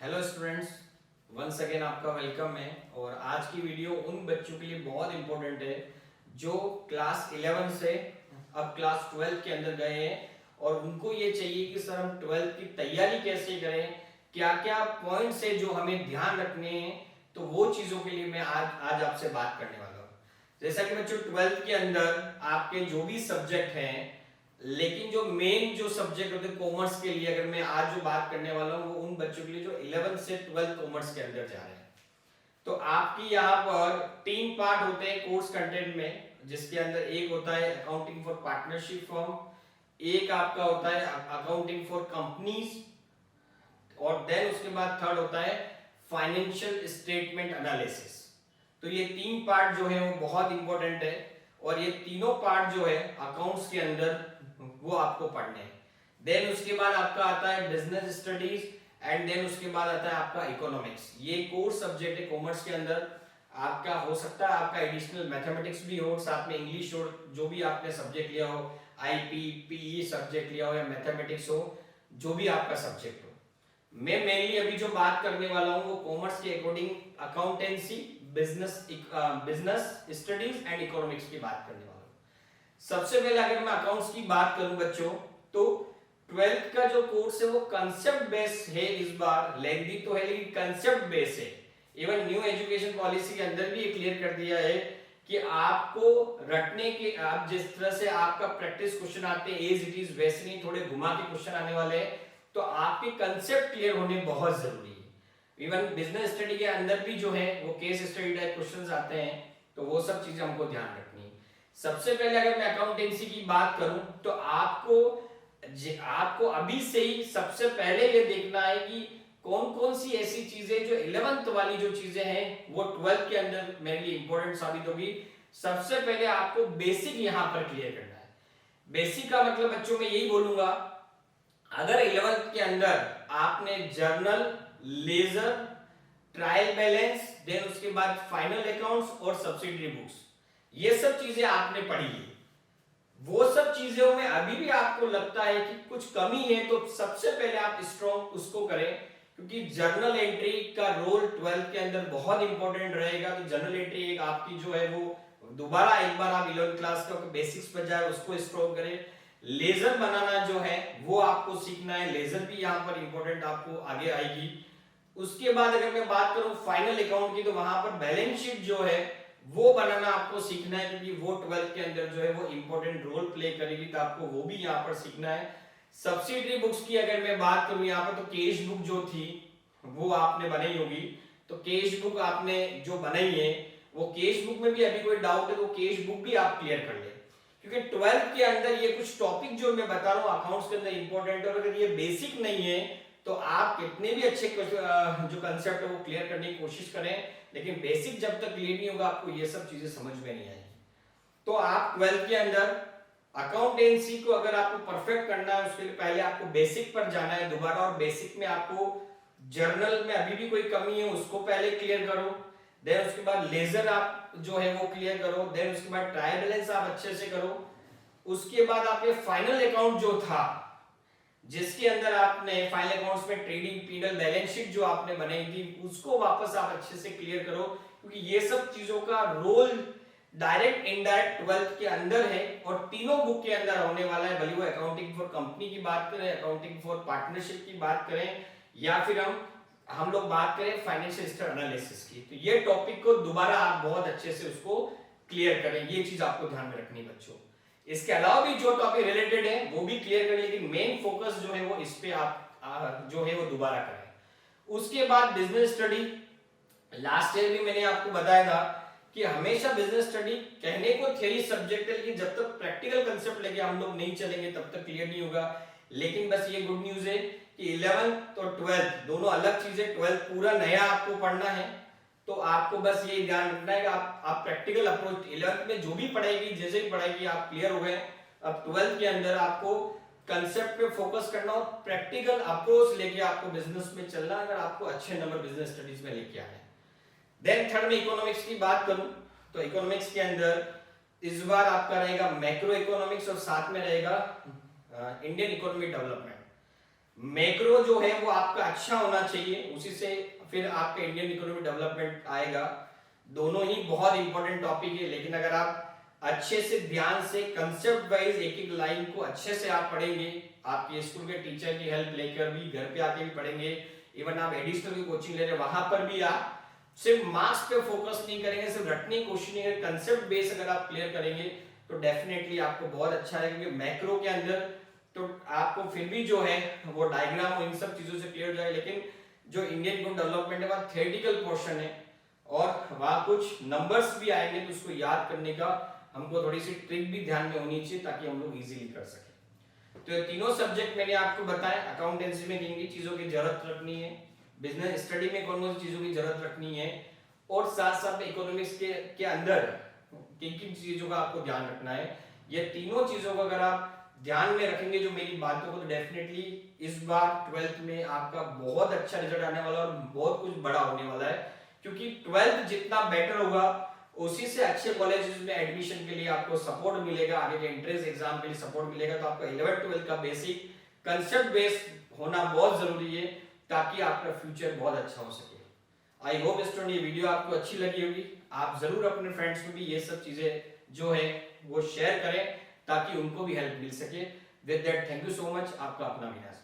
Hello students, once again आपका welcome है। और आज की वीडियो उन बच्चों के लिए बहुत इंपॉर्टेंट है जो क्लास 11 से अब क्लास 12 के अंदर गए हैं और उनको ये चाहिए कि सर हम 12 की तैयारी कैसे करें, क्या क्या पॉइंट्स है जो हमें ध्यान रखने हैं। तो वो चीज़ों के लिए मैं आज आपसे बात करने वाला हूँ। जैसा कि बच्चों 12 के अंदर आपके जो भी सब्जेक्ट हैं, लेकिन जो मेन जो सब्जेक्ट होते हैं कॉमर्स के लिए, अगर मैं आज जो बात करने वाला हूँ वो उन बच्चों के लिए जो 11 से 12 कॉमर्स के अंदर जा रहे हैं। तो आपकी यहाँ पर 3 पार्ट होते हैं कोर्स कंटेंट में, जिसके अंदर एक होता है अकाउंटिंग फॉर पार्टनरशिप फर्म, एक आपका होता है अकाउंटिंग फॉर कंपनीज, और देन उसके बाद थर्ड होता है फाइनेंशियल स्टेटमेंट एनालिसिस। तो ये 3 पार्ट जो है वो बहुत इंपॉर्टेंट है और ये तीनों पार्ट जो है अकाउंट्स के अंदर वो आपको पढ़ने हैं। देन उसके बाद आपका आता है बिजनेस स्टडीज एंड देन उसके बाद आता है आपका इकोनॉमिक्स। ये कोर्स सब्जेक्ट है कॉमर्स के अंदर। आपका हो सकता है आपका एडिशनल मैथमेटिक्स भी हो, साथ में इंग्लिश हो, जो भी आपने सब्जेक्ट लिया हो, आईपी पीई सब्जेक्ट लिया हो या मैथमेटिक्स हो, जो भी आपका सब्जेक्ट हो। मैं मेनली अभी जो बात करने वाला हूँ वो कॉमर्स के according accountancy, business studies and economics की बात करने वाला हूँ। सबसे पहले अगर मैं अकाउंट्स की बात करूं बच्चों, तो 12th का जो कोर्स है वो कंसेप्ट बेस है। इस बार लेंथी तो है लेकिन कंसेप्ट बेस है। इवन न्यू एजुकेशन पॉलिसी के अंदर भी ये क्लियर कर दिया है कि आपको रटने के, आप जिस तरह से आपका प्रैक्टिस क्वेश्चन आते हैं एज इट इज वैसे नहीं, थोड़े घुमा के क्वेश्चन आने वाले हैं। तो आपके कंसेप्ट क्लियर होने बहुत जरूरी है। इवन बिजनेस स्टडी के अंदर भी जो है वो केस स्टडी टाइप क्वेश्चंस आते हैं, तो वो सब चीजें हमको ध्यान रखनी है। सबसे पहले अगर मैं अकाउंटेंसी की बात करूं तो आपको अभी से ही सबसे पहले ये देखना है कि कौन कौन सी ऐसी चीजें जो 11th वाली जो चीजें हैं वो 12th के अंदर मेरे लिए इंपॉर्टेंट साबित होगी। सबसे पहले आपको बेसिक यहां पर क्लियर करना है। बेसिक का मतलब बच्चों में यही बोलूंगा, अगर 11th के अंदर आपने journal, ledger, trial balance, then उसके बाद फाइनल अकाउंट्स और सब्सिडरी बुक्स, ये सब चीजें आपने पढ़ी है, वो सब चीजों में अभी भी आपको लगता है कि कुछ कमी है, तो सबसे पहले आप स्ट्रॉन्ग उसको करें, क्योंकि जर्नल एंट्री का रोल 12th के अंदर बहुत इंपॉर्टेंट रहेगा। तो जर्नल एंट्री एक आपकी जो है वो दोबारा एक बार आप 11th क्लास का बेसिक्स पर जाए, उसको स्ट्रॉन्ग करें। लेजर बनाना जो है वो आपको सीखना है, लेजर भी यहाँ पर इंपॉर्टेंट आपको आगे आएगी। उसके बाद अगर मैं बात करूं फाइनल अकाउंट की, तो वहां पर बैलेंस शीट जो है वो बनाना आपको सीखना है, क्योंकि वो 12th के अंदर जो है वो इंपॉर्टेंट रोल प्ले करेगी, तो आपको वो भी यहाँ पर सीखना है। सब्सिडरी बुक्स की अगर मैं बात करूं यहाँ पर, तो कैश बुक जो थी वो आपने बनाई होगी। तो कैश बुक आपने जो बनाई है, वो कैश बुक में भी अभी कोई डाउट है तो कैश बुक भी आप क्लियर कर ले, क्योंकि 12th के अंदर ये कुछ टॉपिक जो मैं बता रहा हूँ अकाउंट्स के अंदर इंपॉर्टेंट है, और अगर ये बेसिक नहीं है तो आप कितने भी अच्छे जो कंसेप्ट है वो क्लियर करने की कोशिश करें, लेकिन बेसिक जब तक क्लियर नहीं होगा आपको ये सब चीजें समझ में नहीं आएगी। तो आप 12th के अंदर अकाउंटेंसी को अगर आपको परफेक्ट करना है, उसके लिए पहले आपको बेसिक पर जाना है दोबारा, और बेसिक में आपको जर्नल में अभी भी कोई कमी है उसको पहले क्लियर करो। देन उसके बाद लेजर आप जो है वो क्लियर करो। देन उसके बाद ट्रायल बैलेंस आप अच्छे से करो। उसके बाद आपके फाइनल अकाउंट जो था, जिसके अंदर आपने फाइनल अकाउंट्स में ट्रेडिंग पीनल बैलेंस शीट जो आपने बनाई थी, उसको वापस आप अच्छे से क्लियर करो, क्योंकि ये सब चीजों का रोल डायरेक्ट इनडायरेक्ट 12th के अंदर है और तीनों बुक के अंदर होने वाला है। भले वो अकाउंटिंग फॉर कंपनी की बात करें, अकाउंटिंग फॉर पार्टनरशिप की बात करें, या फिर हम लोग बात करें फाइनेंशियल स्टेटमेंट एनालिसिस की, तो ये टॉपिक को दोबारा आप बहुत अच्छे से उसको क्लियर करें। ये चीज आपको ध्यान में रखनी बच्चों। इसके अलावा भी जो टॉपिक रिलेटेड है वो भी क्लियर करें, लेकिन मेन फोकस जो है वो इस पे आप जो है वो दोबारा करें। उसके बाद बिजनेस स्टडी, लास्ट ईयर भी मैंने आपको बताया था कि हमेशा बिजनेस स्टडी कहने को थ्योरी सब्जेक्ट है, लेकिन जब तक प्रैक्टिकल कंसेप्ट लेके हम लोग नहीं चलेंगे तब तक क्लियर नहीं होगा। लेकिन बस ये गुड न्यूज है कि 11th और 12th दोनों अलग चीजें, 12th पूरा नया आपको पढ़ना है, तो आपको बस ये ध्यान रखना है कि आप प्रैक्टिकल अप्रोच 11th में जो भी पढ़ाएगी, जैसे ही पढ़ाएगी आप क्लियर हो गए। अब 12th के अंदर आपको कंसेप्ट पे फोकस करना और प्रैक्टिकल अप्रोच लेके आपको बिजनेस में चलना, अगर आपको अच्छे नंबर बिजनेस स्टडीज में लेके आए। देन थर्ड में इकोनॉमिक्स की बात करूं तो इकोनॉमिक्स के अंदर इस बार आपका रहेगा मैक्रो इकोनॉमिक्स और साथ में रहेगा इंडियन इकोनॉमिक डेवलपमेंट। मैक्रो जो है वो आपका अच्छा होना चाहिए, उसी से फिर आपका इंडियन इकोनॉमी डेवलपमेंट आएगा। दोनों ही बहुत इंपॉर्टेंट टॉपिक है, लेकिन अगर आप अच्छे से ध्यान से कंसेप्ट वाइज एक एक लाइन को अच्छे से आप पढ़ेंगे, आपके स्कूल के टीचर की हेल्प लेकर भी, घर पे आके भी पढ़ेंगे, इवन आप एडिशनल की कोचिंग ले रहे हैं वहां पर भी आप सिर्फ मार्क्स पे फोकस नहीं करेंगे, सिर्फ रटने की कोशिश नहीं करेंगे, कंसेप्ट बेस अगर आप क्लियर करेंगे तो डेफिनेटली आपको बहुत अच्छा है। क्योंकि मैक्रो के अंदर तो आपको फिर भी जो है वो डायग्राम और इन सब चीजों से क्लियर हो जाएगा, लेकिन जो इंडियन इकोनॉमिक डेवलपमेंट है वह थ्योरेटिकल पोर्शन है और वहां कुछ नंबर्स भी आएंगे, तो उसको याद करने का हमको थोड़ी सी ट्रिक भी ध्यान में होनी चाहिए ताकि हम लोग इजीली कर सके। तो ये तीनों सब्जेक्ट मैंने आपको बताया, अकाउंटेंसी में किन किन चीजों की जरूरत रखनी है, बिजनेस स्टडी में कौन कौन सी चीजों की जरूरत रखनी है, और साथ साथ इकोनॉमिक्स के अंदर किन किन चीजों का आपको ध्यान रखना है। ये तीनों चीजों को अगर आप ध्यान में रखेंगे जो मेरी बातों को, तो डेफिनेटली इस बार 12th में आपका बहुत अच्छा रिजल्ट आने वाला है और बहुत कुछ बड़ा होने वाला है। क्योंकि 12th जितना बेटर होगा उसी से अच्छे कॉलेजेस में एडमिशन के लिए आपको सपोर्ट मिलेगा, आगे के एंट्रेंस एग्जाम के लिए सपोर्ट मिलेगा। तो आपका 11th 12th का बेसिक कंसेप्ट बेस होना बहुत जरूरी है ताकि आपका फ्यूचर बहुत अच्छा हो सके। आई होप स्टूडेंट ये वीडियो आपको अच्छी लगी होगी। आप जरूर अपने फ्रेंड्स में भी ये सब चीजें जो है वो शेयर करें ताकि उनको भी हेल्प मिल सके। With that thank you so much, आपका अपना विनाश।